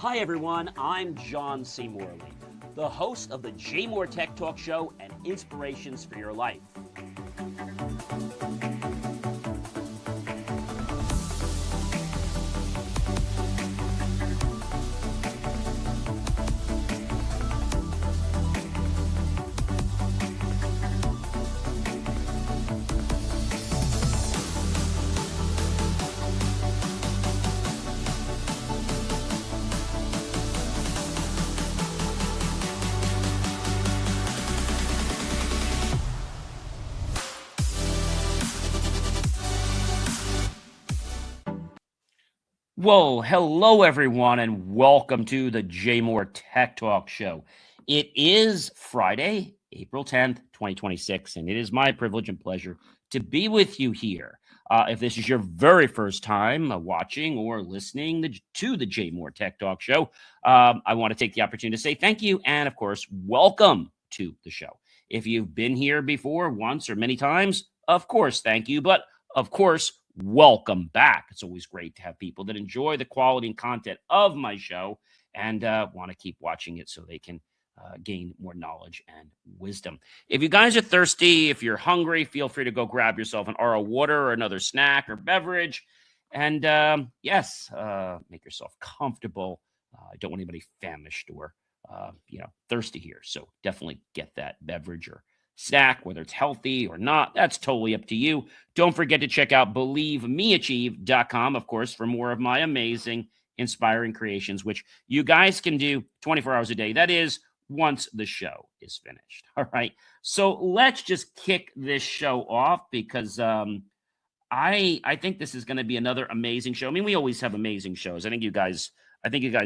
Hi everyone, I'm John C. Morley, the host of the JMOR Tech Talk Show and Inspirations for Your Life. Whoa, hello everyone, and welcome to the JMOR Tech Talk Show. It is Friday, April 10th, 2026, and it is my privilege and pleasure to be with you here. If this is your very first time watching or listening to the JMOR Tech Talk Show, I want to take the opportunity to say thank you and, of course, welcome to the show. If you've been here before once or many times, of course, thank you, but of course, welcome back. It's always great to have people that enjoy the quality and content of my show and want to keep watching it so they can gain more knowledge and wisdom. If you guys are thirsty, if you're hungry, feel free to go grab yourself an RO water or another snack or beverage. And yes, make yourself comfortable. I don't want anybody famished or thirsty here. So definitely get that beverage or snack, whether it's healthy or not. That's totally up to you. Don't forget to check out believemeachieve.com, of course, for more of my amazing, inspiring creations, which you guys can do 24 hours a day. That is, once the show is finished. All right. So let's just kick this show off because I think this is going to be another amazing show. I mean, we always have amazing shows. I think you guys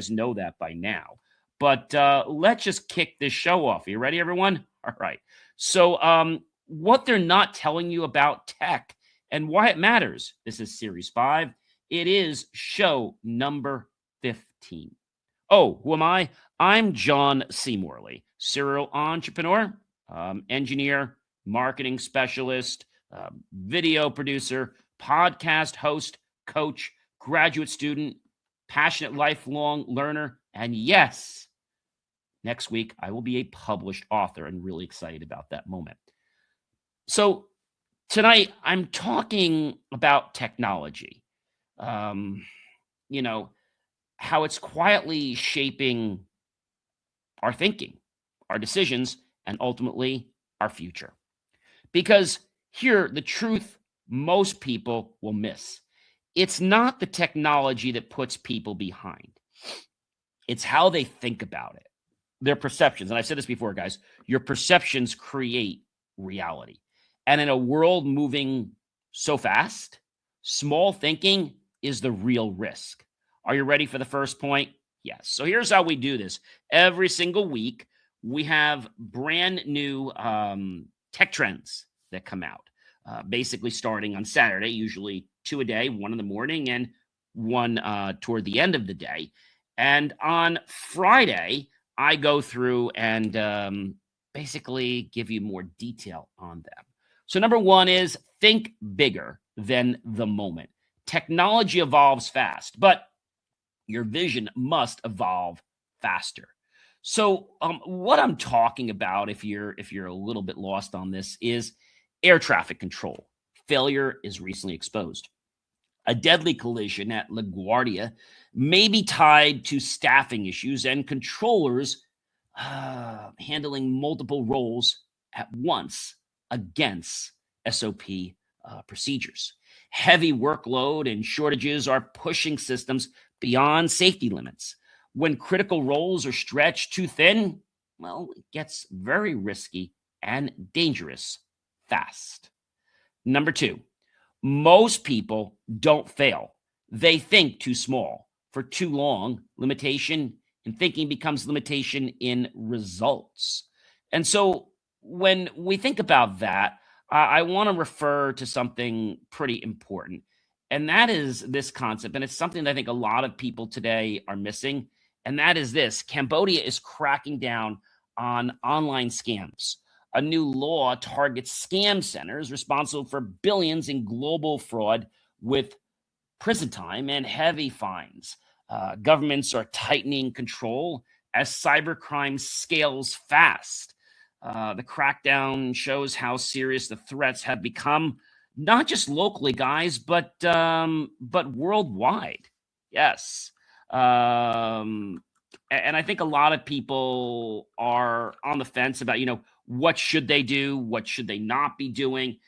know that by now. But let's just kick this show off. Are you ready, everyone? All right. So what they're not telling you about tech and why it matters. This is Series 5. It is show number 15. Oh, who am I? I'm John C. Morley, serial entrepreneur, engineer, marketing specialist, video producer, podcast host, coach, graduate student, passionate lifelong learner, and yes, next week, I will be a published author and really excited about that moment. So tonight, I'm talking about technology, how it's quietly shaping our thinking, our decisions, and ultimately our future. Because here, the truth most people will miss. It's not the technology that puts people behind. It's how they think about it. Their perceptions. And I've said this before, guys, your perceptions create reality. And in a world moving so fast, small thinking is the real risk. Are you ready for the first point? Yes. So here's how we do this. Every single week, we have brand new tech trends that come out, basically starting on Saturday, usually 2 a day, 1 in the morning and 1 toward the end of the day. And on Friday, I go through and basically give you more detail on them. So number 1 is think bigger than the moment. Technology evolves fast, but your vision must evolve faster. So what I'm talking about, if you're a little bit lost on this, is air traffic control. Failure is recently exposed. A deadly collision at LaGuardia may be tied to staffing issues and controllers handling multiple roles at once against SOP procedures. Heavy workload and shortages are pushing systems beyond safety limits. When critical roles are stretched too thin, well, it gets very risky and dangerous fast. Number 2, most people don't fail. They think too small. For too long, limitation in thinking becomes limitation in results. And so when we think about that, I want to refer to something pretty important. And that is this concept. And it's something that I think a lot of people today are missing. And that is this: Cambodia is cracking down on online scams. A new law targets scam centers responsible for billions in global fraud with prison time and heavy fines. Governments are tightening control as cybercrime scales fast. The crackdown shows how serious the threats have become, not just locally, guys, but worldwide. Yes. And I think a lot of people are on the fence about, what should they do? What should they not be doing?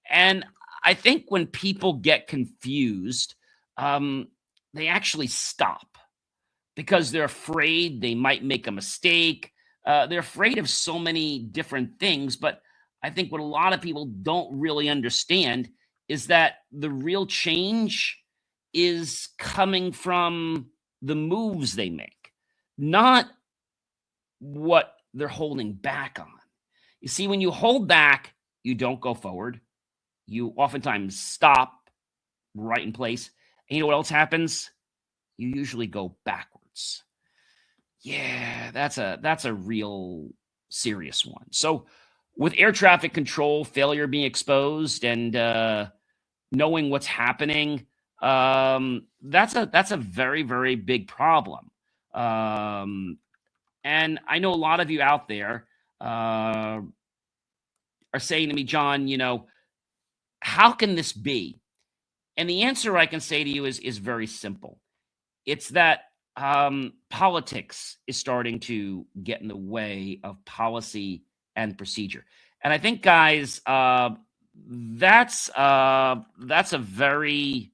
And I think when people get confused, they actually stop because they're afraid they might make a mistake. They're afraid of so many different things. But I think what a lot of people don't really understand is that the real change is coming from the moves they make, not what they're holding back on. You see, when you hold back, you don't go forward. You oftentimes stop right in place. And you know what else happens? You usually go backwards. Yeah, that's a real serious one. So with air traffic control failure being exposed and knowing what's happening, that's a very, very big problem. And I know a lot of you out there are saying to me, John, how can this be? And the answer I can say to you is very simple. It's that politics is starting to get in the way of policy and procedure. And I think, guys, that's a very,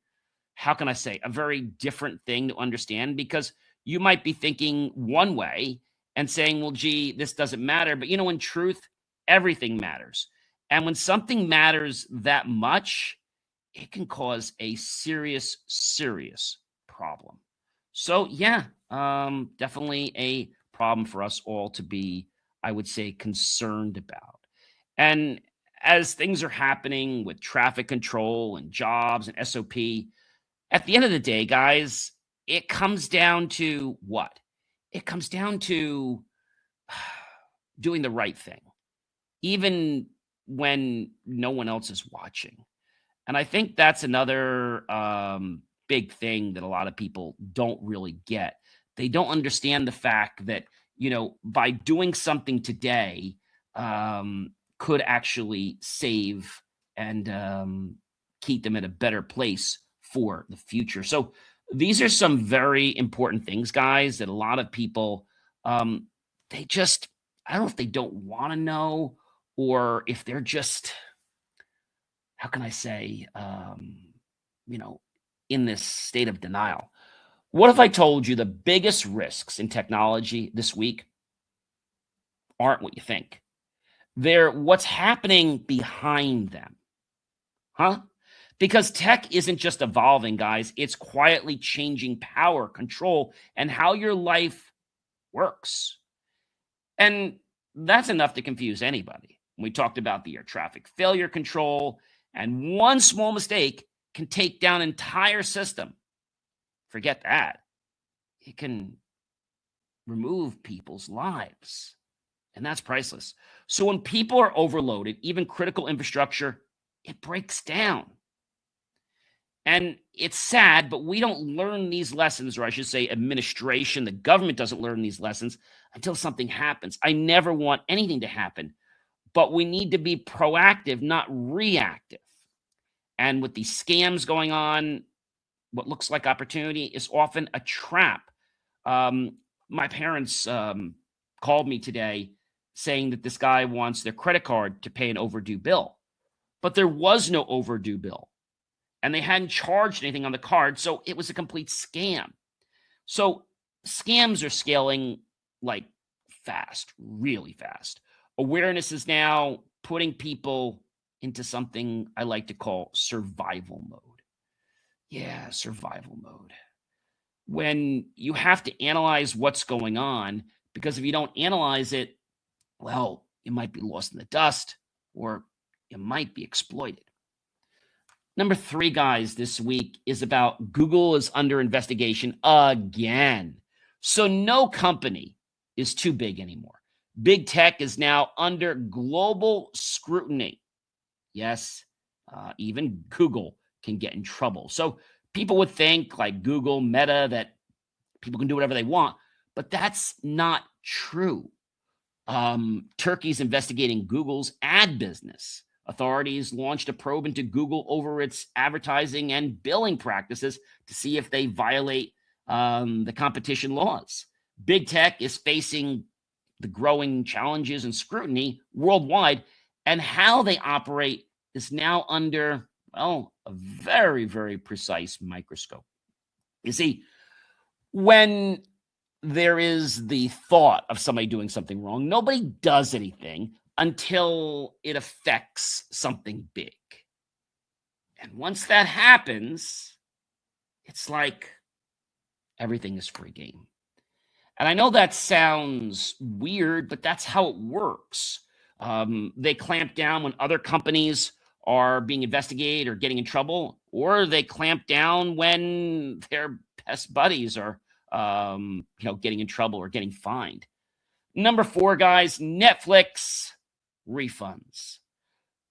how can I say, a very different thing to understand, because you might be thinking one way and saying, well, gee, this doesn't matter. But, in truth, everything matters. And when something matters that much, it can cause a serious, serious problem. So, yeah, definitely a problem for us all to be, I would say, concerned about. And as things are happening with traffic control and jobs and SOP, at the end of the day, guys, it comes down to what? It comes down to doing the right thing, even when no one else is watching. And I think that's another big thing that a lot of people don't really get. They don't understand the fact that, by doing something today could actually save and keep them in a better place for the future. So these are some very important things, guys, that a lot of people, they just, I don't know if they don't want to know, or if they're just, how can I say, in this state of denial. What if I told you the biggest risks in technology this week aren't what you think? They're what's happening behind them. Huh? Because tech isn't just evolving, guys. It's quietly changing power, control, and how your life works. And that's enough to confuse anybody. We talked about the air traffic failure control, and one small mistake can take down an entire system. Forget that. It can remove people's lives, and that's priceless. So when people are overloaded, even critical infrastructure, it breaks down. And it's sad, but we don't learn these lessons, or I should say administration, the government doesn't learn these lessons until something happens. I never want anything to happen, but we need to be proactive, not reactive. And with these scams going on, what looks like opportunity is often a trap. My parents called me today saying that this guy wants their credit card to pay an overdue bill, but there was no overdue bill, and they hadn't charged anything on the card, so it was a complete scam. So scams are scaling like fast, really fast. Awareness is now putting people into something I like to call survival mode. Yeah, survival mode. When you have to analyze what's going on, because if you don't analyze it, well, you might be lost in the dust, or you might be exploited. Number 3, guys, this week is about Google is under investigation again. So no company is too big anymore. Big tech is now under global scrutiny. Yes, even Google can get in trouble. So people would think, like Google, Meta, that people can do whatever they want, but that's not true. Turkey's investigating Google's ad business. Authorities launched a probe into Google over its advertising and billing practices to see if they violate the competition laws. Big tech is facing the growing challenges and scrutiny worldwide, and how they operate is now under, well, a very, very precise microscope. You see, when there is the thought of somebody doing something wrong, nobody does anything until it affects something big. And once that happens, it's like everything is free game. And I know that sounds weird, but that's how it works. They clamp down when other companies are being investigated or getting in trouble, or they clamp down when their best buddies are, getting in trouble or getting fined. Number 4, guys, Netflix refunds.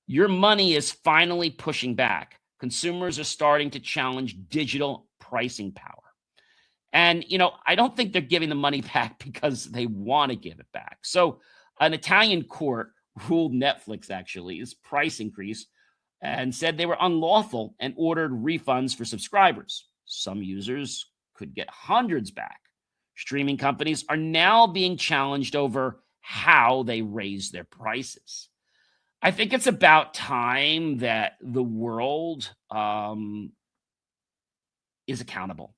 Your money is finally pushing back. Consumers are starting to challenge digital pricing power. And, I don't think they're giving the money back because they want to give it back. So an Italian court ruled Netflix, actually's price increase and said they were unlawful and ordered refunds for subscribers. Some users could get hundreds back. Streaming companies are now being challenged over how they raise their prices. I think it's about time that the world is accountable.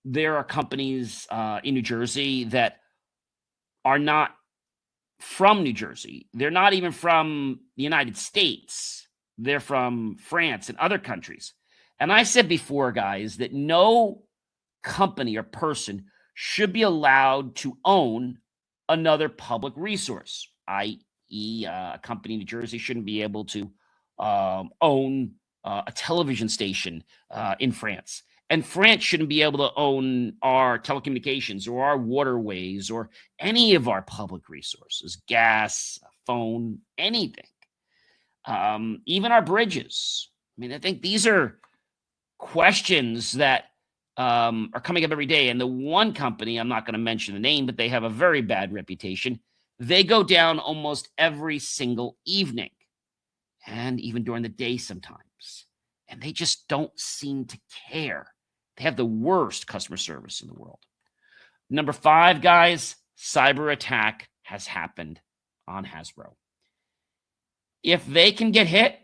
There are companies in New Jersey that are not from New Jersey. They're not even from the United States. They're from France and other countries. And I said before, guys, that no company or person should be allowed to own another public resource, i.e., a company in New Jersey shouldn't be able to own a television station in France. And France shouldn't be able to own our telecommunications or our waterways or any of our public resources, gas, phone, anything, even our bridges. I mean, I think these are questions that are coming up every day. And the one company, I'm not going to mention the name, but they have a very bad reputation. They go down almost every single evening and even during the day sometimes. And they just don't seem to care. They have the worst customer service in the world. Number 5, guys, cyber attack has happened on Hasbro. If they can get hit,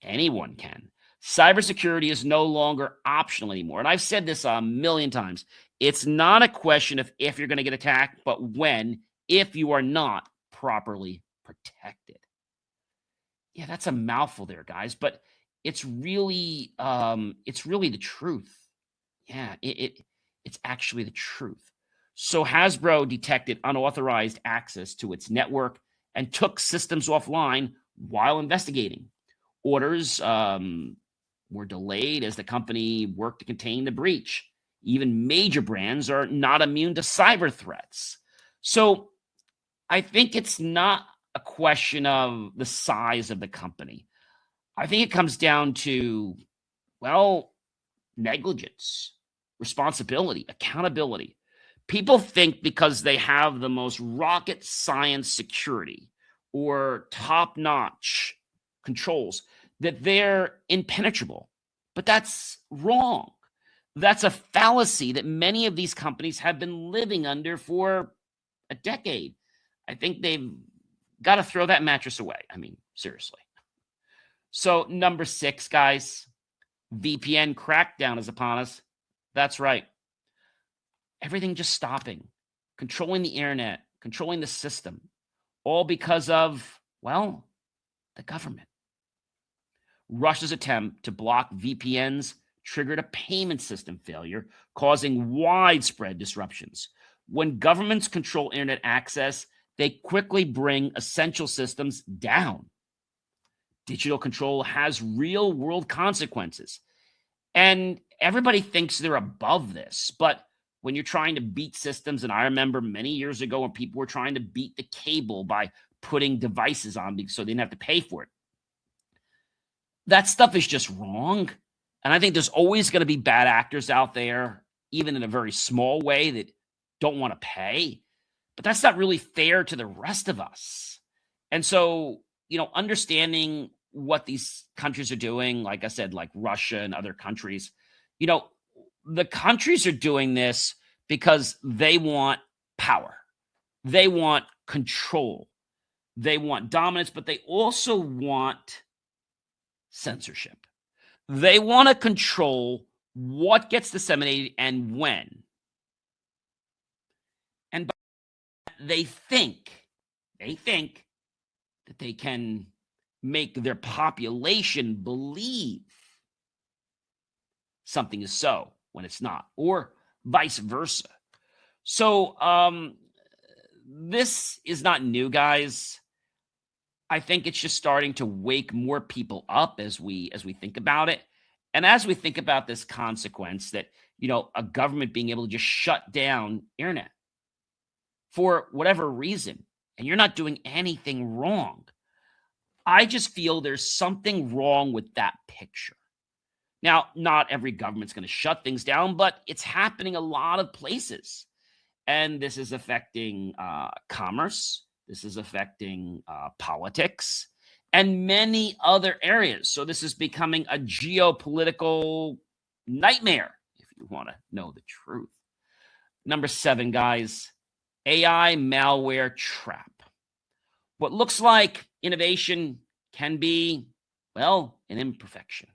anyone can. Cybersecurity is no longer optional anymore. And I've said this a million times. It's not a question of if you're going to get attacked, but when, if you are not properly protected. Yeah, that's a mouthful there, guys, but it's really the truth. Yeah, it's actually the truth. So Hasbro detected unauthorized access to its network and took systems offline while investigating. Orders were delayed as the company worked to contain the breach. Even major brands are not immune to cyber threats. So I think it's not a question of the size of the company. I think it comes down to, well, negligence, responsibility, accountability. People think because they have the most rocket science security or top-notch controls that they're impenetrable. But that's wrong. That's a fallacy that many of these companies have been living under for a decade. I think they've got to throw that mattress away. I mean, seriously. So number 6, guys, VPN crackdown is upon us. That's right. Everything just stopping, controlling the internet, controlling the system, all because of, well, the government. Russia's attempt to block VPNs triggered a payment system failure, causing widespread disruptions. When governments control internet access, they quickly bring essential systems down. Digital control has real-world consequences. And everybody thinks they're above this. But when you're trying to beat systems, and I remember many years ago when people were trying to beat the cable by putting devices on so they didn't have to pay for it. That stuff is just wrong. And I think there's always going to be bad actors out there. even in a very small way, that don't want to pay. But that's not really fair to the rest of us. And so, understanding what these countries are doing, like I said, like Russia and other countries, the countries are doing this because they want power. They want control. They want dominance, but they also want censorship. They want to control what gets disseminated and when. And they think that they can make their population believe something is so when it's not, or vice versa. So this is not new, guys. I think it's just starting to wake more people up as we think about it. And as we think about this consequence that, a government being able to just shut down internet for whatever reason, and you're not doing anything wrong. I just feel there's something wrong with that picture. Now, not every government's going to shut things down, but it's happening a lot of places. And this is affecting commerce. This is affecting politics and many other areas. So this is becoming a geopolitical nightmare, if you want to know the truth. Number 7, guys, AI malware trap. What looks like innovation can be, well, an imperfection.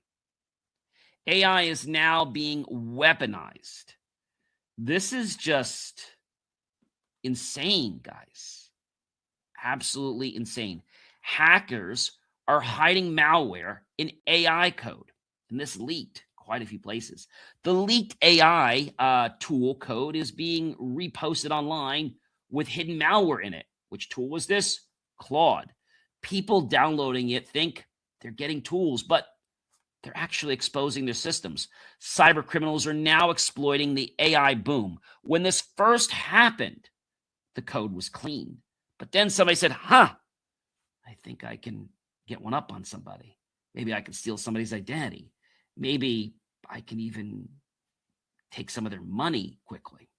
AI is now being weaponized. This is just insane, guys. Absolutely insane. Hackers are hiding malware in AI code, and this leaked quite a few places. The leaked AI tool code is being reposted online with hidden malware in it. Which tool was this? Claude. People downloading it think they're getting tools, but they're actually exposing their systems. Cyber criminals are now exploiting the AI boom. When this first happened, the code was clean. But then somebody said, I think I can get one up on somebody. Maybe I can steal somebody's identity. Maybe I can even take some of their money quickly.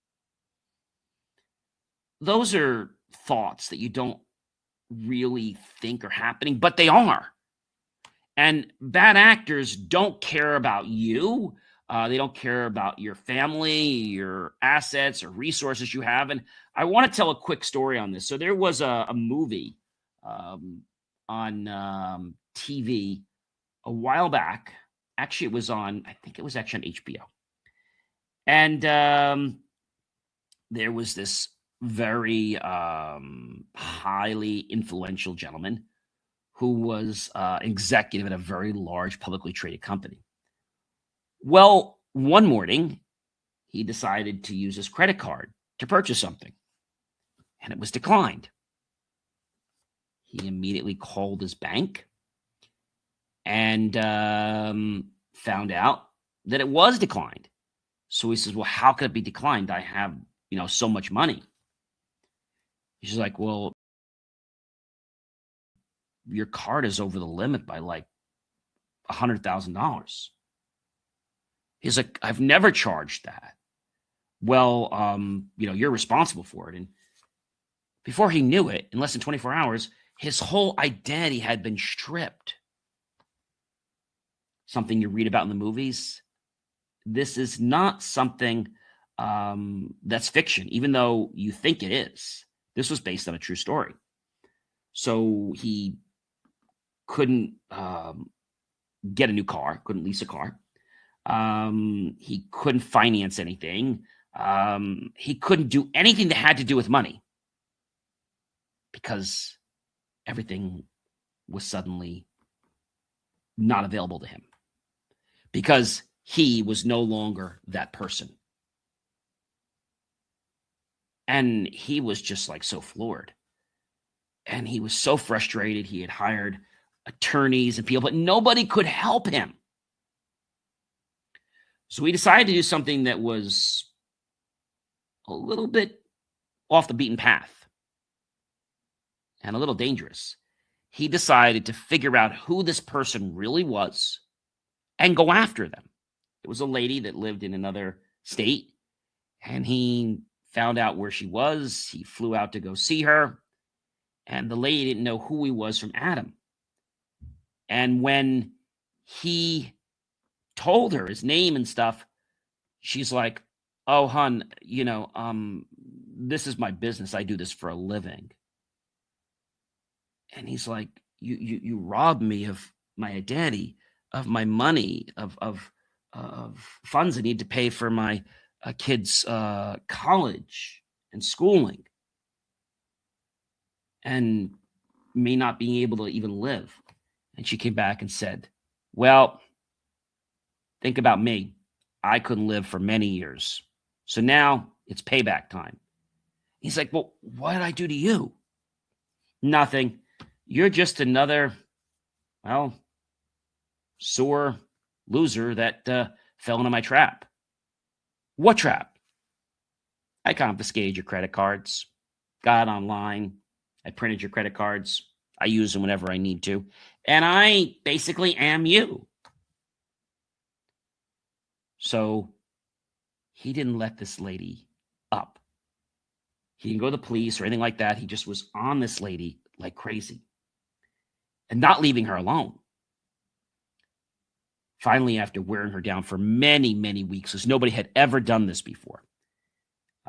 Those are thoughts that you don't really think are happening, but they are. And bad actors don't care about you. They don't care about your family, your assets, or resources you have. And I want to tell a quick story on this. So there was a movie on TV a while back. Actually, I think it was actually on HBO. And there was this very highly influential gentleman who was executive at a very large publicly traded company. Well, one morning, he decided to use his credit card to purchase something, and it was declined. He immediately called his bank and found out that it was declined. So he says, well, how could it be declined? I have, so much money. He's like, well, your card is over the limit by like $100,000. He's like, I've never charged that. Well, you're responsible for it. And before he knew it, in less than 24 hours, his whole identity had been stripped. Something you read about in the movies. This is not something that's fiction, even though you think it is. This was based on a true story. So he couldn't get a new car, couldn't lease a car. He couldn't finance anything. He couldn't do anything that had to do with money because everything was suddenly not available to him because he was no longer that person. And he was just like so floored. And he was so frustrated. He had hired attorneys and people, but nobody could help him. So he decided to do something that was a little bit off the beaten path and a little dangerous. He decided to figure out who this person really was and go after them. It was a lady that lived in another state. And he found out where she was. He flew out to go see her. And the lady didn't know who he was from Adam. And when he told her his name and stuff, she's like, "Oh, hon, this is my business. I do this for a living." And he's like, you robbed me of my identity, of my money, of funds I need to pay for my kids' college and schooling, and me not being able to even live. And she came back and said, "Well, think about me. I couldn't live for many years. So now it's payback time." He's like, "Well, what did I do to you?" "Nothing. You're just another, sore loser that fell into my trap." "What trap?" "I confiscated your credit cards, got online, I printed your credit cards, I use them whenever I need to, and I basically am you." So he didn't let this lady up. He didn't go to the police or anything like that. He just was on this lady like crazy and not leaving her alone. Finally, after wearing her down for many, many weeks, because nobody had ever done this before,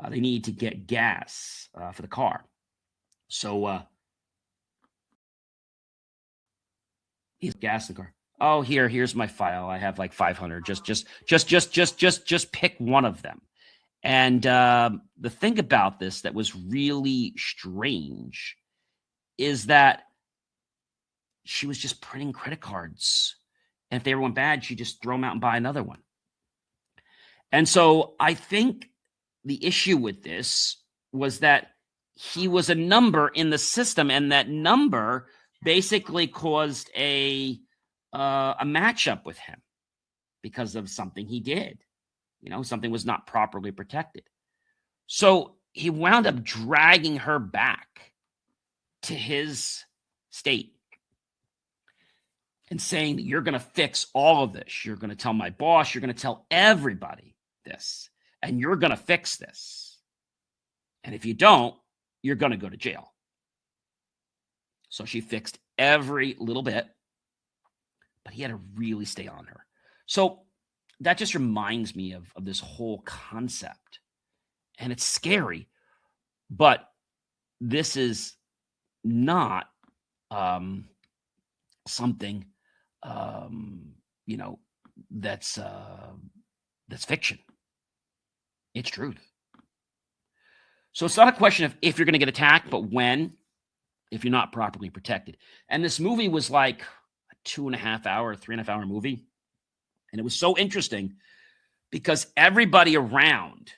they needed to get gas for the car. So he's gas in the car. "Oh, here's my file. I have like 500. Just pick one of them." And the thing about this that was really strange is that she was just printing credit cards. And if they ever went bad, she'd just throw them out and buy another one. And so I think the issue with this was that he was a number in the system, and that number basically caused a matchup with him because of something he did. Something was not properly protected. So he wound up dragging her back to his state and saying that you're going to fix all of this. You're going to tell my boss. You're going to tell everybody this. And you're going to fix this. And if you don't, you're going to go to jail. So she fixed every little bit, but he had to really stay on her. So that just reminds me of this whole concept. And it's scary, but this is not something that's fiction. It's truth. So it's not a question of if you're going to get attacked, but when, if you're not properly protected. And this movie was like a 2.5 hour, 3.5 hour movie. And it was so interesting because everybody around,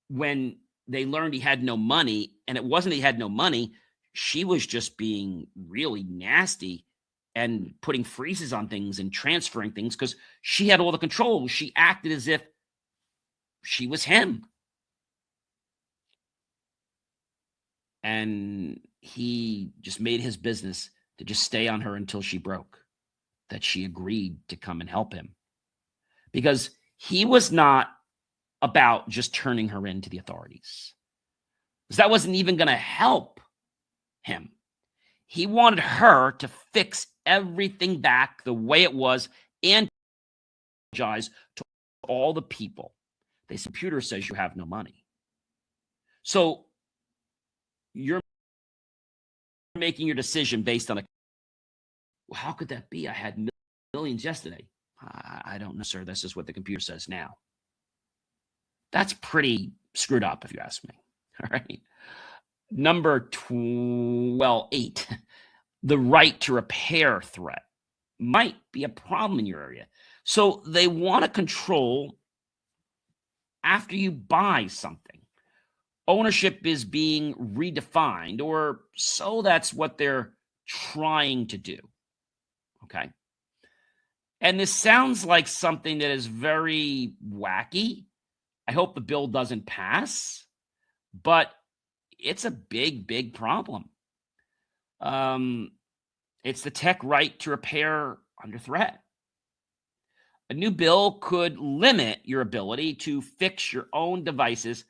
when they learned he had no money, and it wasn't he had no money, she was just being really nasty and putting freezes on things and transferring things because she had all the control. She acted as if she was him. And he just made his business to just stay on her until she broke, that she agreed to come and help him. Because he was not about just turning her into the authorities. Because that wasn't even going to help him. He wanted her to fix everything back the way it was and apologize to all the people. The computer says you have no money. So you're making your decision based on well, how could that be? I had millions yesterday. I don't know, sir. This is what the computer says now. That's pretty screwed up, if you ask me. All right. Number 8, the right to repair threat might be a problem in your area. So they want to control after you buy something. Ownership is being redefined, or so that's what they're trying to do. Okay. And this sounds like something that is very wacky. I hope the bill doesn't pass, but it's a big, big problem. It's the tech right to repair under threat. A new bill could limit your ability to fix your own devices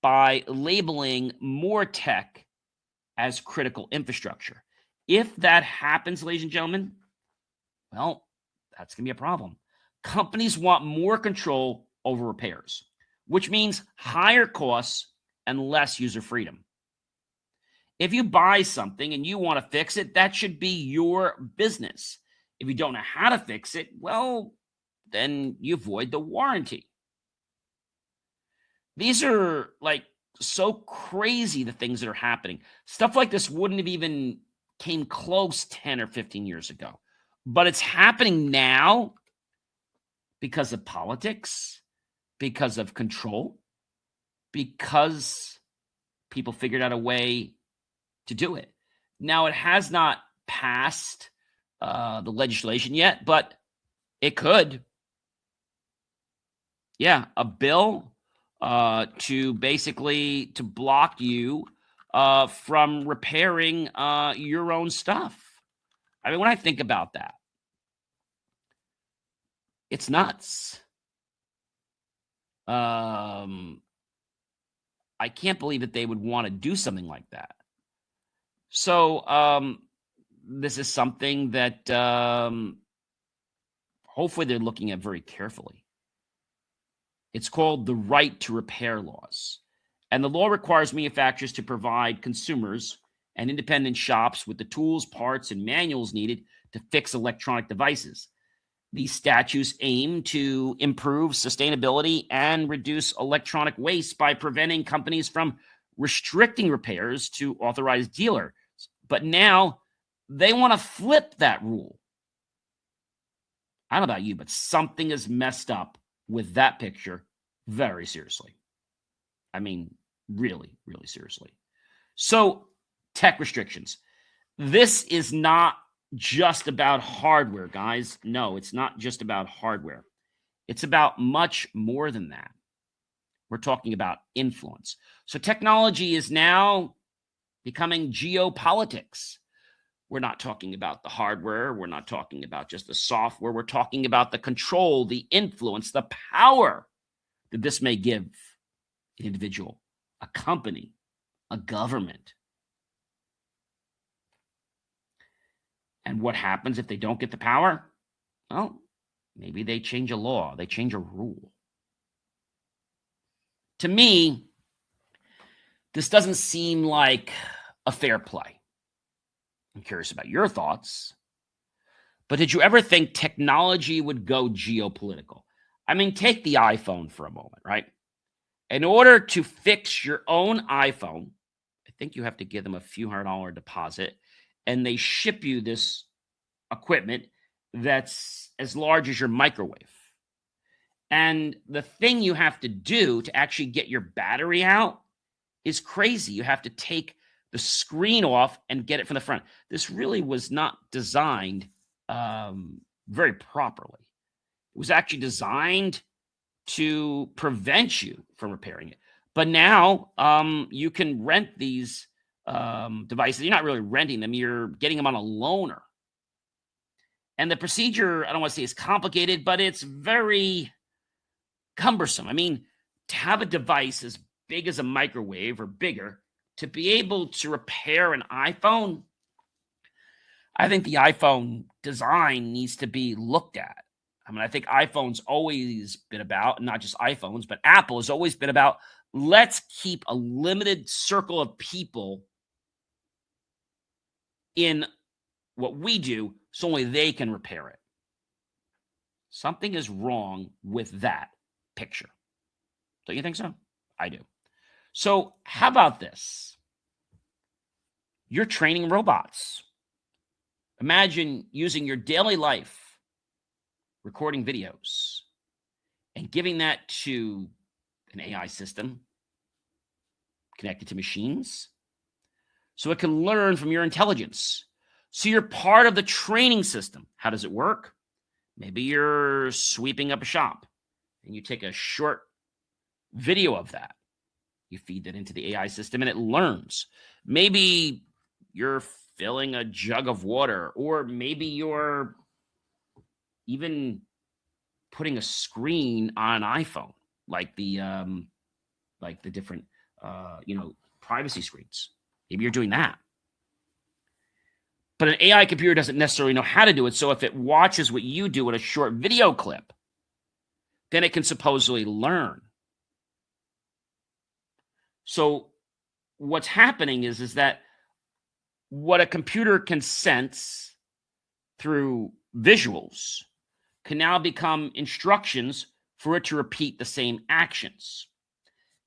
by labeling more tech as critical infrastructure. If that happens, ladies and gentlemen, well, that's going to be a problem. Companies want more control over repairs, which means higher costs and less user freedom. If you buy something and you want to fix it, that should be your business. If you don't know how to fix it, well, then you void the warranty. These are like so crazy, the things that are happening. Stuff like this wouldn't have even came close 10 or 15 years ago. But it's happening now because of politics, because of control, because people figured out a way to do it. Now, it has not passed the legislation yet, but it could. Yeah, a bill to basically to block you from repairing your own stuff. I mean, when I think about that, it's nuts. I can't believe that they would want to do something like that. So this is something that hopefully they're looking at very carefully. It's called the right to repair laws. And the law requires manufacturers to provide consumers and independent shops with the tools, parts, and manuals needed to fix electronic devices. These statutes aim to improve sustainability and reduce electronic waste by preventing companies from restricting repairs to authorized dealers. But now they want to flip that rule. I don't know about you, but something is messed up with that picture very seriously. I mean, really, really seriously. So, tech restrictions. This is not just about hardware, guys. No, it's not just about hardware. It's about much more than that. We're talking about influence. So technology is now becoming geopolitics. We're not talking about the hardware. We're not talking about just the software. We're talking about the control, the influence, the power that this may give an individual, a company, a government. And what happens if they don't get the power? Well, maybe they change a law. They change a rule. To me, this doesn't seem like a fair play. I'm curious about your thoughts. But did you ever think technology would go geopolitical? I mean, take the iPhone for a moment, right? In order to fix your own iPhone, I think you have to give them a few $100 deposit, and they ship you this equipment that's as large as your microwave. And the thing you have to do to actually get your battery out is crazy. You have to take the screen off and get it from the front. This really was not designed very properly. It was actually designed to prevent you from repairing it. But now you can rent these devices. You're not really renting them. You're getting them on a loaner. And the procedure, I don't want to say is complicated, but it's very cumbersome. I mean, to have a device as big as a microwave or bigger, to be able to repair an iPhone, I think the iPhone design needs to be looked at. I mean, I think iPhone's always been about, not just iPhones, but Apple has always been about, let's keep a limited circle of people in what we do so only they can repair it. Something is wrong with that picture. Don't you think so? I do. So how about this? You're training robots. Imagine using your daily life, recording videos, and giving that to an AI system connected to machines so it can learn from your intelligence. So you're part of the training system. How does it work? Maybe you're sweeping up a shop and you take a short video of that. You feed that into the AI system and it learns. Maybe you're filling a jug of water, or maybe you're even putting a screen on an iPhone, like the different privacy screens. Maybe you're doing that. But an AI computer doesn't necessarily know how to do it. So if it watches what you do in a short video clip, then it can supposedly learn. So what's happening is that what a computer can sense through visuals can now become instructions for it to repeat the same actions.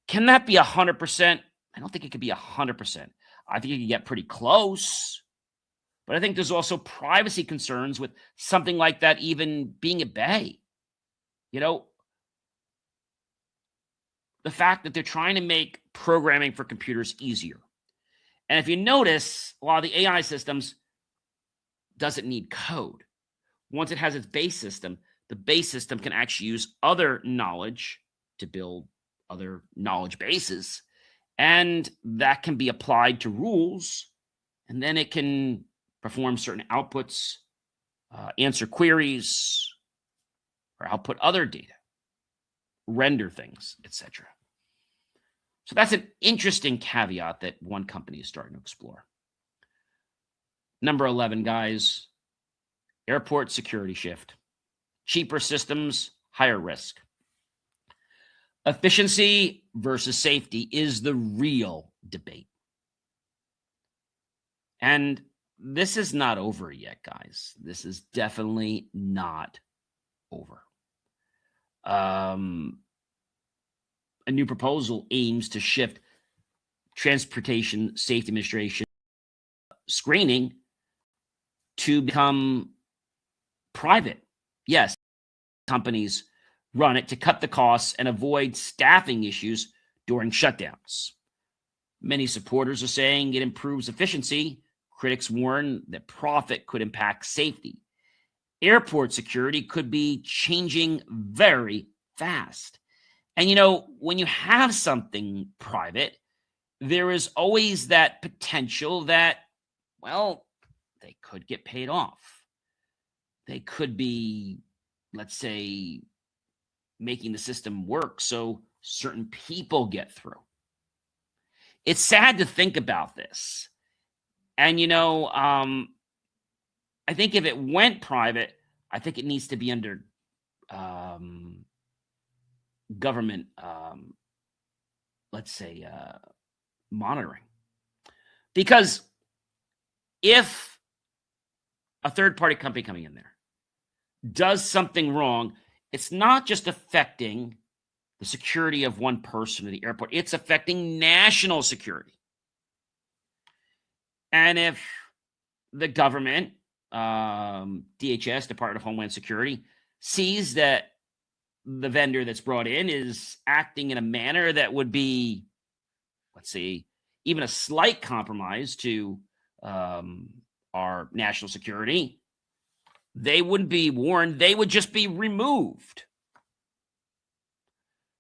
Can that be 100%? I don't think it could be 100%. I think you can get pretty close. But I think there's also privacy concerns with something like that even being at bay. The fact that they're trying to make programming for computers easier. And if you notice, a lot of the AI systems doesn't need code. Once it has its base system, the base system can actually use other knowledge to build other knowledge bases. And that can be applied to rules. And then it can perform certain outputs, answer queries, or output other data, render things, etc. So that's an interesting caveat that one company is starting to explore. Number 11, guys, airport security shift. Cheaper systems, higher risk. Efficiency versus safety is the real debate. And this is not over yet, guys. This is definitely not over. A new proposal aims to shift Transportation Safety Administration screening to become private. Yes, companies run it to cut the costs and avoid staffing issues during shutdowns. Many supporters are saying it improves efficiency. Critics warn that profit could impact safety. Airport security could be changing very fast. And when you have something private, there is always that potential that, they could get paid off. They could be, let's say, making the system work so certain people get through. It's sad to think about this. And, I think if it went private, I think it needs to be under government, monitoring. Because if a third-party company coming in there does something wrong, it's not just affecting the security of one person at the airport. It's affecting national security. And if the government, DHS, Department of Homeland Security, sees that the vendor that's brought in is acting in a manner that would be, let's say, even a slight compromise to our national security, they wouldn't be warned. They would just be removed.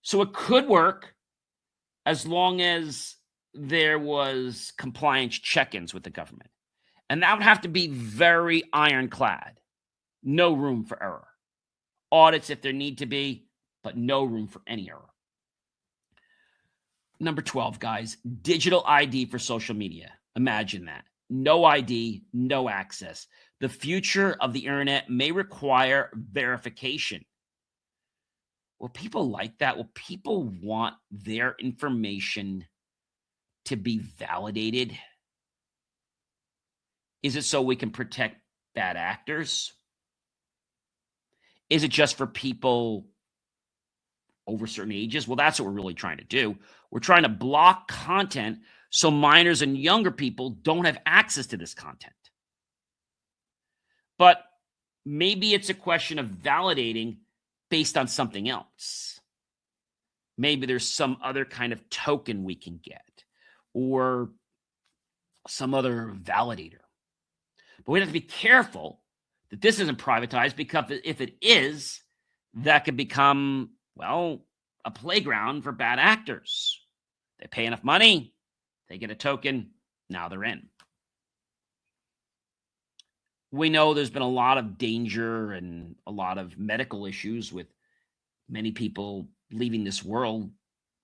So it could work as long as there was compliance check-ins with the government. And that would have to be very ironclad. No room for error. Audits if there need to be, but no room for any error. Number 12, guys, digital ID for social media. Imagine that. No ID, no access. The future of the internet may require verification. Will people like that? Will people want their information to be validated? Is it so we can protect bad actors? Is it just for people over certain ages? Well, that's what we're really trying to do. We're trying to block content so minors and younger people don't have access to this content. But maybe it's a question of validating based on something else. Maybe there's some other kind of token we can get or some other validator. But we have to be careful that this isn't privatized, because if it is, that could become, a playground for bad actors. They pay enough money, they get a token, now they're in. We know there's been a lot of danger and a lot of medical issues with many people leaving this world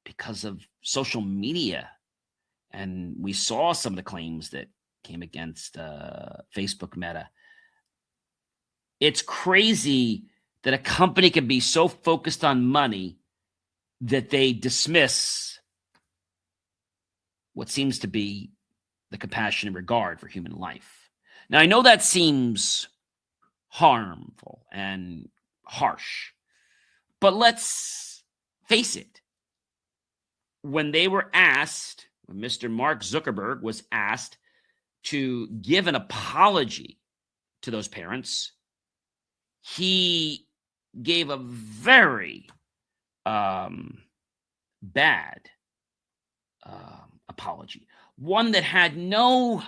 because of social media. And we saw some of the claims that came against Facebook Meta. It's crazy that a company can be so focused on money that they dismiss what seems to be the compassion and regard for human life. Now, I know that seems harmful and harsh, but let's face it. When Mr. Mark Zuckerberg was asked to give an apology to those parents, he gave a very bad apology, one that had no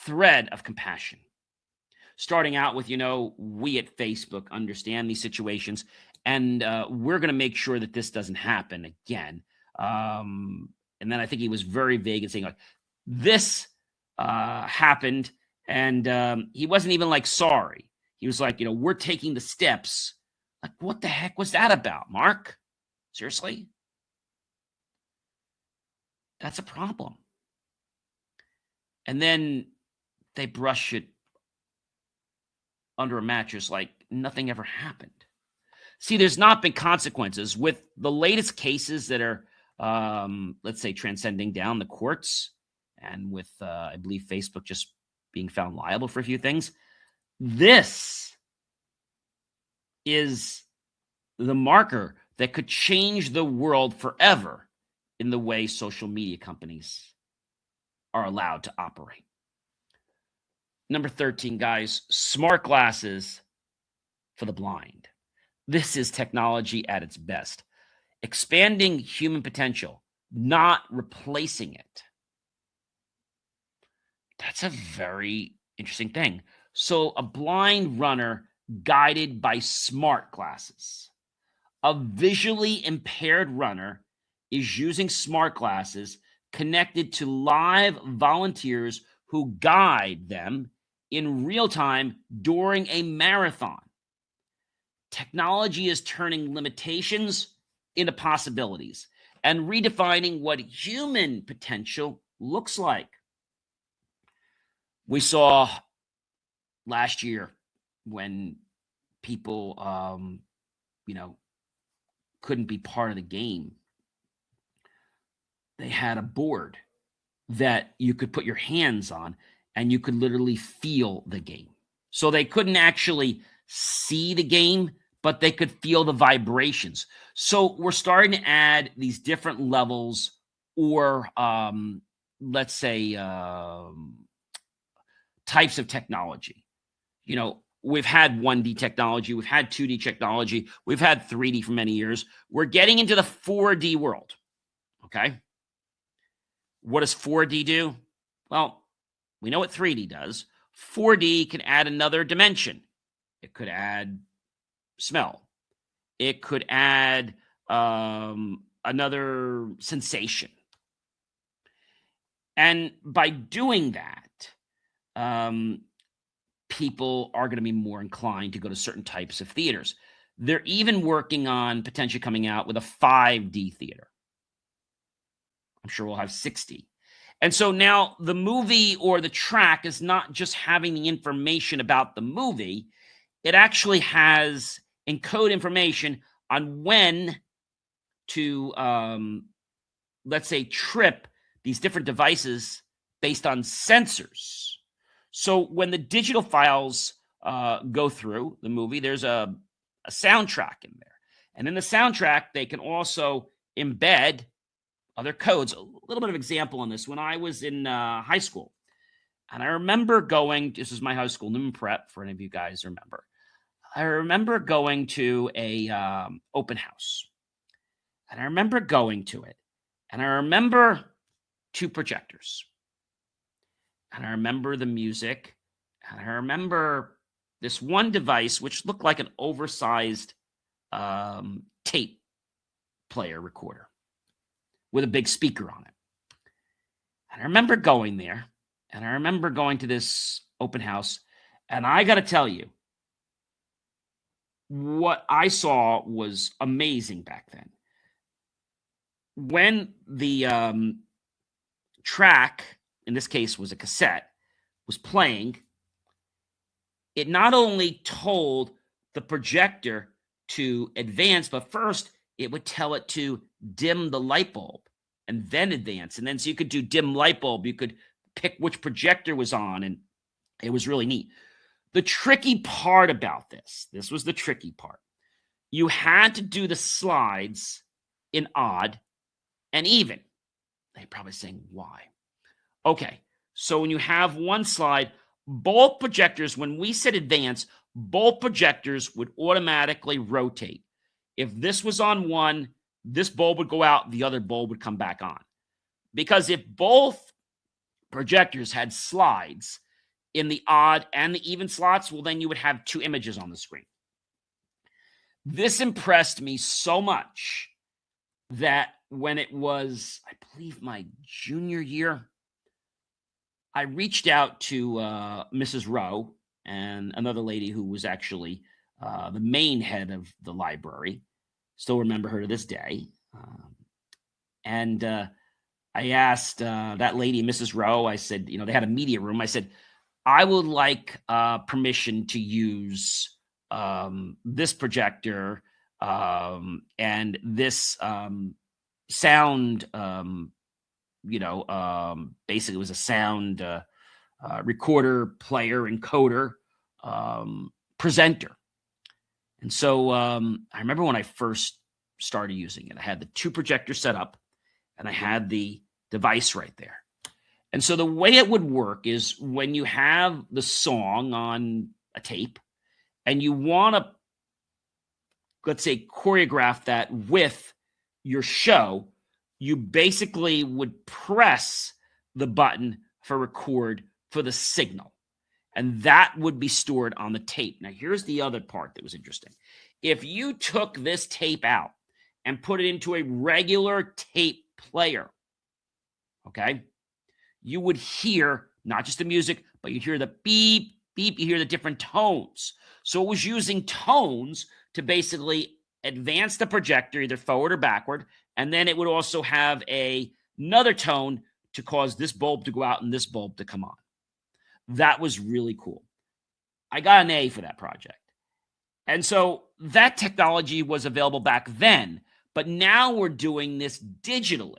thread of compassion. Starting out with, we at Facebook understand these situations, and we're going to make sure that this doesn't happen again. And then I think he was very vague in saying, like, this happened, and he wasn't even like sorry. He was like, we're taking the steps. Like, what the heck was that about, Mark? Seriously? That's a problem. And then they brush it under a mattress like nothing ever happened. See, there's not been consequences with the latest cases that are, let's say, transcending down the courts, and with, I believe, Facebook just being found liable for a few things. This is the marker that could change the world forever in the way social media companies are allowed to operate. Number 13, guys, smart glasses for the blind. This is technology at its best. Expanding human potential, not replacing it. That's a very interesting thing. So a blind runner guided by smart glasses. A visually impaired runner is using smart glasses connected to live volunteers who guide them in real time during a marathon. Technology is turning limitations into possibilities and redefining what human potential looks like. We saw last year when people, couldn't be part of the game. They had a board that you could put your hands on and you could literally feel the game. So they couldn't actually see the game, but they could feel the vibrations. So we're starting to add these different levels, or let's say types of technology. We've had 1D technology, we've had 2D technology, we've had 3D for many years. We're getting into the 4D world, okay? What does 4D do? Well, we know what 3D does. 4D can add another dimension. It could add smell. It could add another sensation. And by doing that, people are going to be more inclined to go to certain types of theaters. They're even working on potentially coming out with a 5D theater. I'm sure we'll have 6D. And so now the movie or the track is not just having the information about the movie. It actually has encode information on when to, let's say, trip these different devices based on sensors. So when the digital files go through the movie, there's a soundtrack in there. And in the soundtrack, they can also embed other codes. A little bit of example on this. When I was in high school, and I remember this is my high school, Newman Prep, for any of you guys remember. I remember going to a open house. And I remember going to it. And I remember 2 projectors. And I remember the music. And I remember this one device, which looked like an oversized tape player recorder with a big speaker on it. And I remember going there. And I remember going to this open house. And I got to tell you, what I saw was amazing back then. When the track, in this case was a cassette, was playing, it not only told the projector to advance, but first it would tell it to dim the light bulb and then advance. And then so you could do dim light bulb, you could pick which projector was on, and it was really neat. The tricky part about this was the tricky part. You had to do the slides in odd and even. They're probably saying, why? Okay, so when you have one slide, both projectors, when we said advance, both projectors would automatically rotate. If this was on one, this bulb would go out, the other bulb would come back on. Because if both projectors had slides in the odd and the even slots, well, then you would have two images on the screen. This impressed me so much that when it was, I believe, my junior year, I reached out to Mrs. Rowe and another lady who was actually the main head of the library. Still remember her to this day. And I asked that lady, Mrs. Rowe, I said, they had a media room. I said, I would like permission to use this projector and this sound, basically it was a sound recorder, player, encoder, presenter. And so I remember when I first started using it, I had the two projectors set up and I had the device right there. And so the way it would work is when you have the song on a tape and you want to, let's say, choreograph that with your show, you basically would press the button for record for the signal. And that would be stored on the tape. Now, here's the other part that was interesting. If you took this tape out and put it into a regular tape player, okay, you would hear not just the music, but you'd hear the beep, beep, you hear the different tones. So it was using tones to basically advance the projector either forward or backward, and then it would also have another tone to cause this bulb to go out and this bulb to come on. That was really cool. I got an A for that project. And so that technology was available back then, but now we're doing this digitally.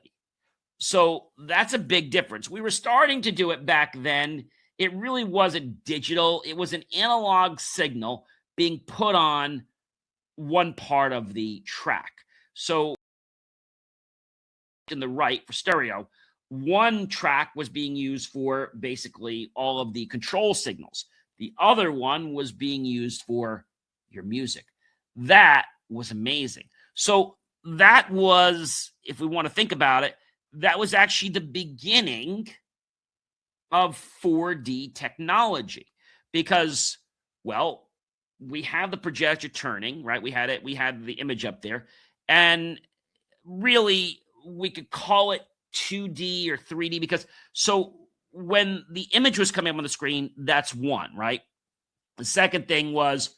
So that's a big difference. We were starting to do it back then. It really wasn't digital. It was an analog signal being put on one part of the track. So in the right for stereo, one track was being used for basically all of the control signals. The other one was being used for your music. That was amazing. So that was, if we want to think about it, that was actually the beginning of 4D technology because, well, we have the projector turning, right? We had the image up there, and really we could call it 2D or 3D because so when the image was coming up on the screen, that's one, right? The second thing was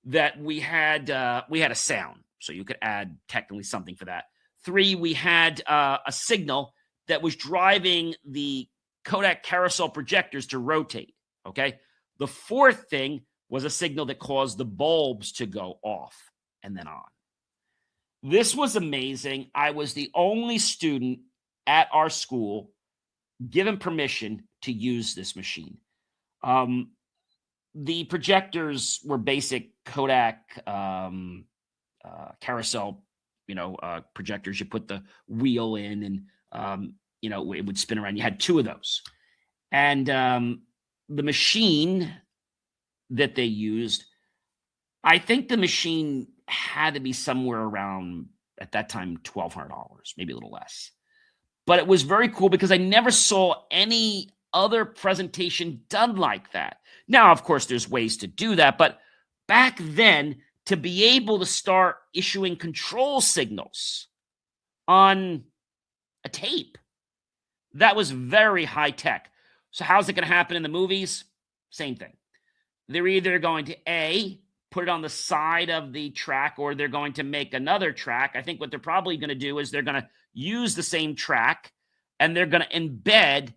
that we had a sound, so you could add technically something for that. 3, we had a signal that was driving the Kodak carousel projectors to rotate, okay? The fourth thing was a signal that caused the bulbs to go off and then on. This was amazing. I was the only student at our school given permission to use this machine. The projectors were basic Kodak carousel, projectors. You put the wheel in and, it would spin around. You had 2 of those. And the machine that they used, I think the machine had to be somewhere around, at that time, $1,200, maybe a little less. But it was very cool because I never saw any other presentation done like that. Now, of course, there's ways to do that, but back then, to be able to start issuing control signals on a tape, that was very high tech. So how's it going to happen in the movies? Same thing. They're either going to A, put it on the side of the track, or they're going to make another track. I think what they're probably going to do is they're going to use the same track and they're going to embed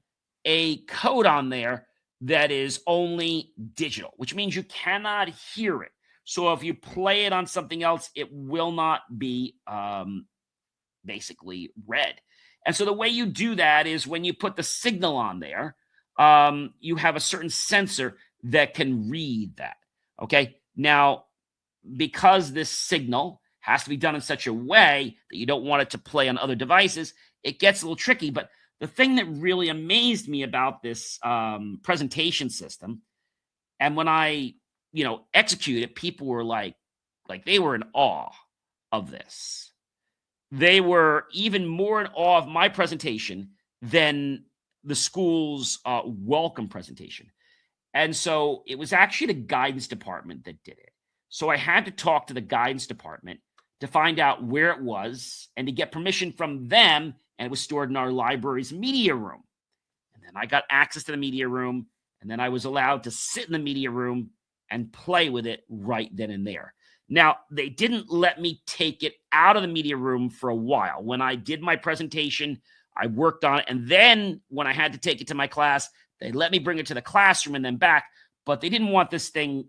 a code on there that is only digital, which means you cannot hear it. So if you play it on something else, it will not be basically read. And so the way you do that is when you put the signal on there, you have a certain sensor that can read that. Okay. Now, because this signal has to be done in such a way that you don't want it to play on other devices, it gets a little tricky. But the thing that really amazed me about this presentation system, and when I, execute it, people were like they were in awe of this. They were even more in awe of my presentation than the school's welcome presentation. And so it was actually the guidance department that did it. So I had to talk to the guidance department to find out where it was and to get permission from them. And it was stored in our library's media room. And then I got access to the media room. And then I was allowed to sit in the media room and play with it right then and there. Now, they didn't let me take it out of the media room for a while. When I did my presentation, I worked on it. And then when I had to take it to my class, they let me bring it to the classroom and then back. But they didn't want this thing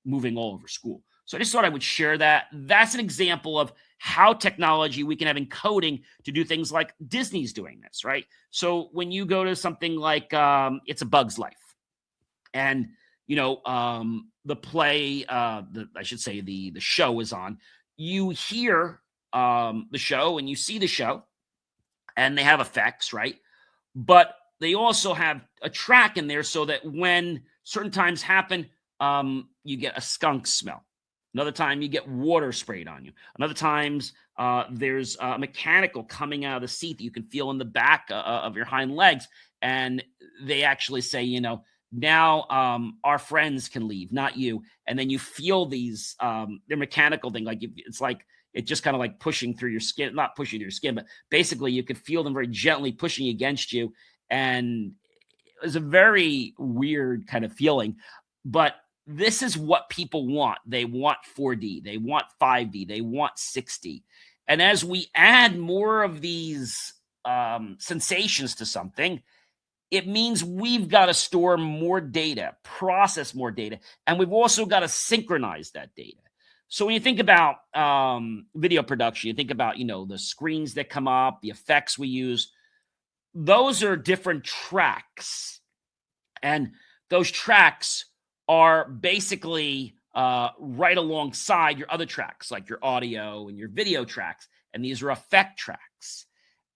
moving all over school. So I just thought I would share that. That's an example of how technology we can have encoding to do things like Disney's doing this, right? So when you go to something like It's a Bug's Life, and the play, the show is on, you hear the show and you see the show, and they have effects, right? But they also have a track in there so that when certain times happen, you get a skunk smell. Another time you get water sprayed on you. Another times there's a mechanical coming out of the seat that you can feel in the back of your hind legs. And they actually say, now our friends can leave, not you. And then you feel these, they're mechanical thing. It's like, it just kind of like pushing through your skin, not pushing through your skin, but basically you could feel them very gently pushing against you. And it was a very weird kind of feeling, but this is what people want. They want 4D, they want 5D, they want 6D. And as we add more of these sensations to something, it means we've got to store more data, process more data, and we've also got to synchronize that data. So when you think about video production, you think about, the screens that come up, the effects we use, those are different tracks. And those tracks are basically right alongside your other tracks, like your audio and your video tracks. And these are effect tracks.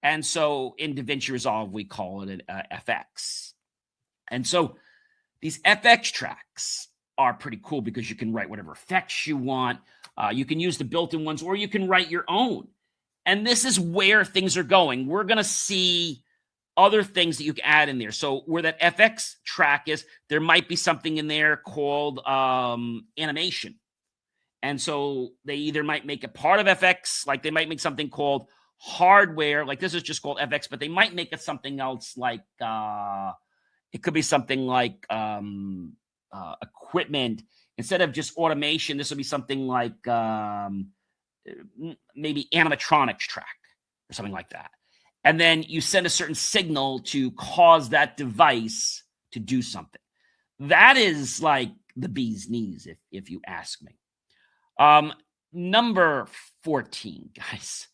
And so in DaVinci Resolve, we call it an FX. And so these FX tracks are pretty cool because you can write whatever effects you want. You can use the built-in ones, or you can write your own. And this is where things are going. We're going to see other things that you can add in there. So where that FX track is, there might be something in there called animation. And so they either might make a part of FX, like they might make something called hardware, like this is just called FX, but they might make it something else, like it could be something like equipment. Instead of just automation, this will be something like maybe animatronics track or something like that. And then you send a certain signal to cause that device to do something. That is like the bee's knees, if you ask me. Number 14, guys.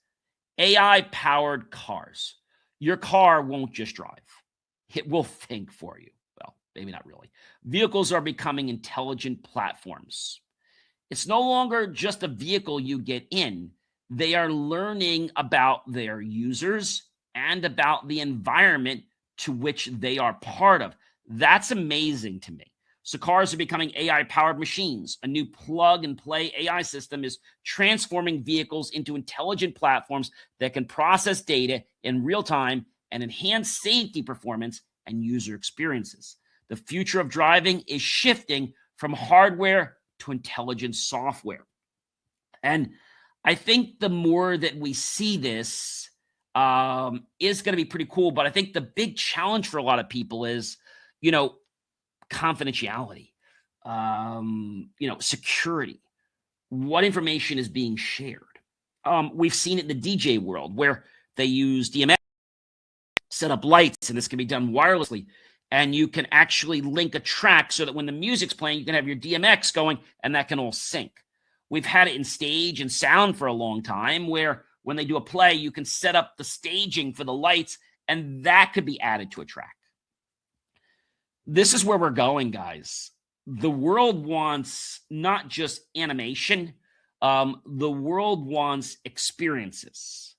AI-powered cars. Your car won't just drive. It will think for you. Well, maybe not really. Vehicles are becoming intelligent platforms. It's no longer just a vehicle you get in. They are learning about their users and about the environment to which they are part of. That's amazing to me. So cars are becoming AI-powered machines. A new plug-and-play AI system is transforming vehicles into intelligent platforms that can process data in real time and enhance safety performance and user experiences. The future of driving is shifting from hardware to intelligent software. And I think the more that we see this is going to be pretty cool. But I think the big challenge for a lot of people is, confidentiality, security, what information is being shared. We've seen it in the DJ world where they use DMX, set up lights, and this can be done wirelessly. And you can actually link a track so that when the music's playing, you can have your DMX going, and that can all sync. We've had it in stage and sound for a long time where when they do a play, you can set up the staging for the lights, and that could be added to a track. This is where we're going, guys. The world wants not just animation. The world wants experiences.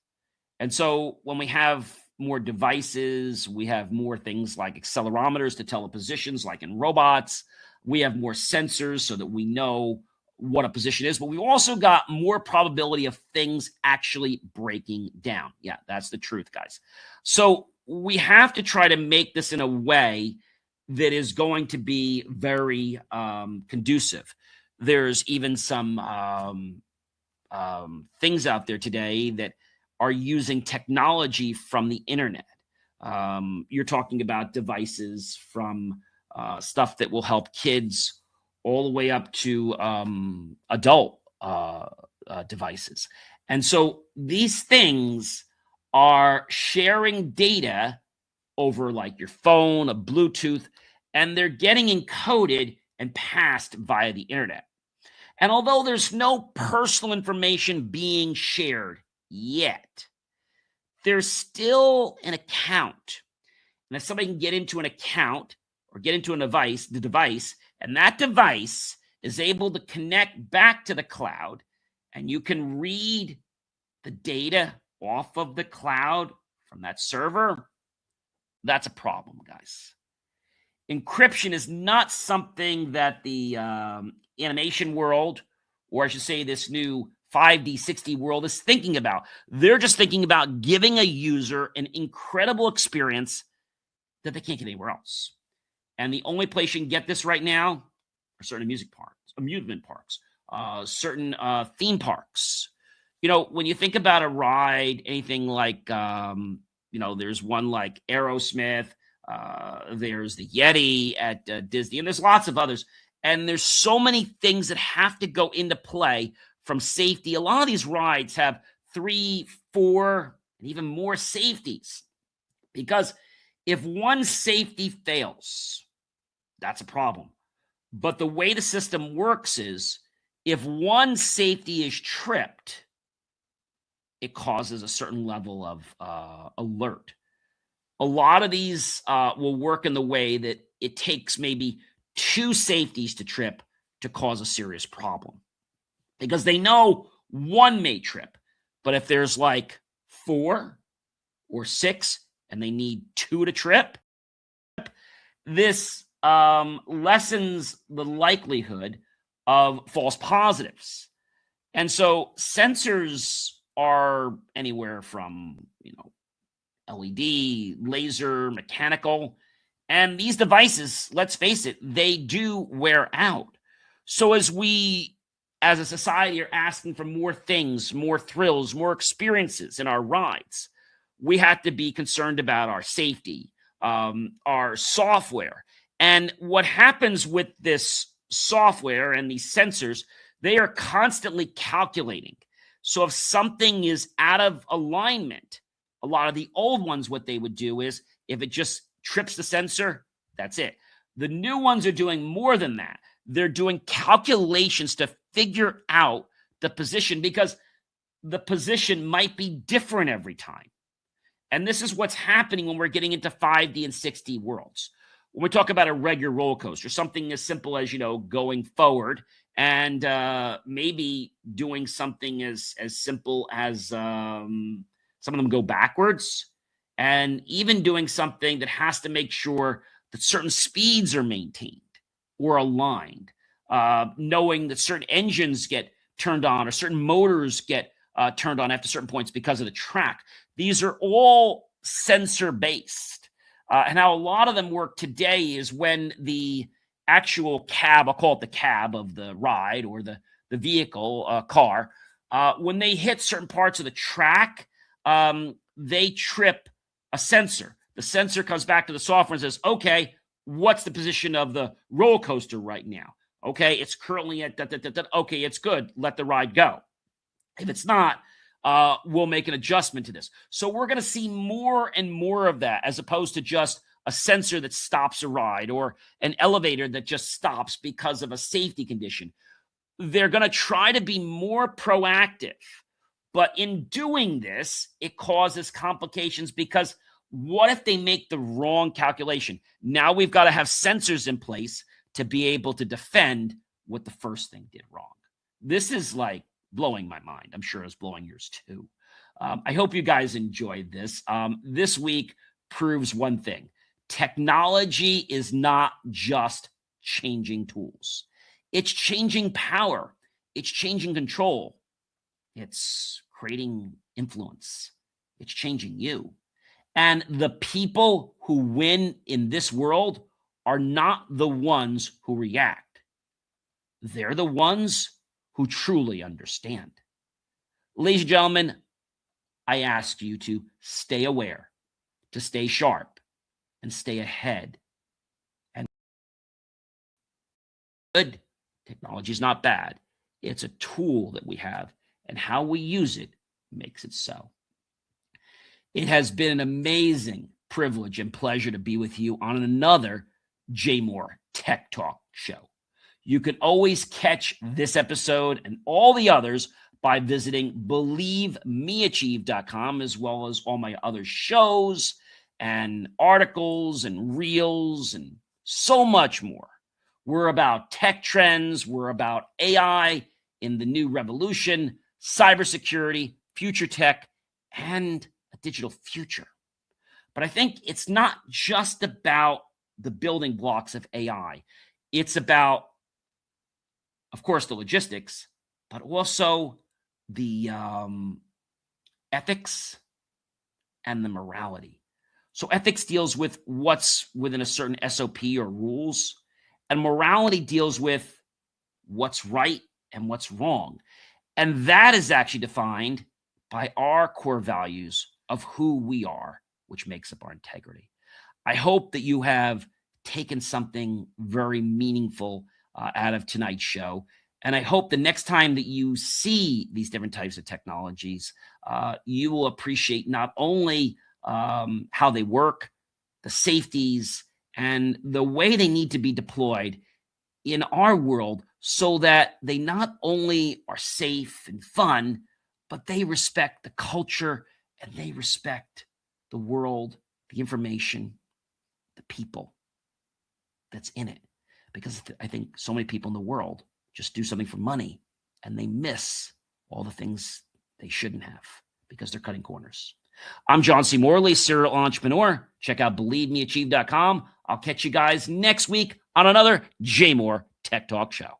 And so when we have more devices, we have more things like accelerometers to tell the positions, like in robots. We have more sensors so that we know what a position is, but we've also got more probability of things actually breaking down. Yeah, that's the truth, guys. So we have to try to make this in a way that is going to be very conducive. There's even some things out there today that are using technology from the internet. You're talking about devices from stuff that will help kids all the way up to adult devices. And so these things are sharing data over like your phone, a Bluetooth, and they're getting encoded and passed via the internet. And although there's no personal information being shared yet, there's still an account. And if somebody can get into an account or get into the device, and that device is able to connect back to the cloud, and you can read the data off of the cloud from that server, that's a problem, guys. Encryption is not something that the animation world, or I should say this new 5D, 6D world is thinking about. They're just thinking about giving a user an incredible experience that they can't get anywhere else. And the only place you can get this right now are certain amusement parks, certain theme parks. When you think about a ride, anything like, there's one like Aerosmith, there's the Yeti at Disney, and there's lots of others. And there's so many things that have to go into play from safety. A lot of these rides have 3, 4, and even more safeties. Because if one safety fails, that's a problem. But the way the system works is if one safety is tripped, it causes a certain level of alert. A lot of these will work in the way that it takes maybe 2 safeties to trip to cause a serious problem. Because they know one may trip. But if there's like 4 or 6 and they need 2 to trip, this lessens the likelihood of false positives. And so sensors are anywhere from, LED, laser, mechanical. And these devices, let's face it, they do wear out. So as we, as a society, are asking for more things, more thrills, more experiences in our rides, we have to be concerned about our safety, our software. And what happens with this software and these sensors, they are constantly calculating. So if something is out of alignment, a lot of the old ones, what they would do is if it just trips the sensor, that's it. The new ones are doing more than that. They're doing calculations to figure out the position because the position might be different every time. And this is what's happening when we're getting into 5D and 6D worlds. When we talk about a regular roller coaster, something as simple as, going forward and maybe doing something as simple as some of them go backwards, and even doing something that has to make sure that certain speeds are maintained or aligned, knowing that certain engines get turned on or certain motors get turned on after certain points because of the track. These are all sensor-based. And how a lot of them work today is when the actual cab, I'll call it the cab of the ride or the vehicle, car, when they hit certain parts of the track, they trip a sensor. The sensor comes back to the software and says, okay, what's the position of the roller coaster right now? Okay, it's currently at okay, it's good. Let the ride go. If it's not, we'll make an adjustment to this. So we're going to see more and more of that, as opposed to just a sensor that stops a ride or an elevator that just stops because of a safety condition. They're going to try to be more proactive. But in doing this, it causes complications, because what if they make the wrong calculation? Now we've got to have sensors in place to be able to defend what the first thing did wrong. This is like blowing my mind. I'm sure it's blowing yours too. I hope you guys enjoyed this. This week proves one thing. Technology is not just changing tools. It's changing power. It's changing control. It's creating influence. It's changing you. And the people who win in this world are not the ones who react. They're the ones who truly understand. Ladies and gentlemen, I ask you to stay aware, to stay sharp, and stay ahead. And good technology is not bad. It's a tool that we have, and how we use it makes it so. It has been an amazing privilege and pleasure to be with you on another JMOR Tech Talk Show. You can always catch this episode and all the others by visiting believemeachieve.com, as well as all my other shows and articles and reels and so much more. We're about tech trends. We're about AI in the new revolution, cybersecurity, future tech, and a digital future. But I think it's not just about the building blocks of AI. It's about, of course, the logistics, but also the ethics and the morality. So ethics deals with what's within a certain SOP or rules, and morality deals with what's right and what's wrong. And that is actually defined by our core values of who we are, which makes up our integrity. I hope that you have taken something very meaningful out of tonight's show. And I hope the next time that you see these different types of technologies, you will appreciate not only how they work, the safeties, and the way they need to be deployed in our world, so that they not only are safe and fun, but they respect the culture and they respect the world, the information, the people that's in it. Because I think so many people in the world just do something for money and they miss all the things they shouldn't have because they're cutting corners. I'm John C. Morley, serial entrepreneur. Check out believemeachieve.com. I'll catch you guys next week on another JMOR Tech Talk Show.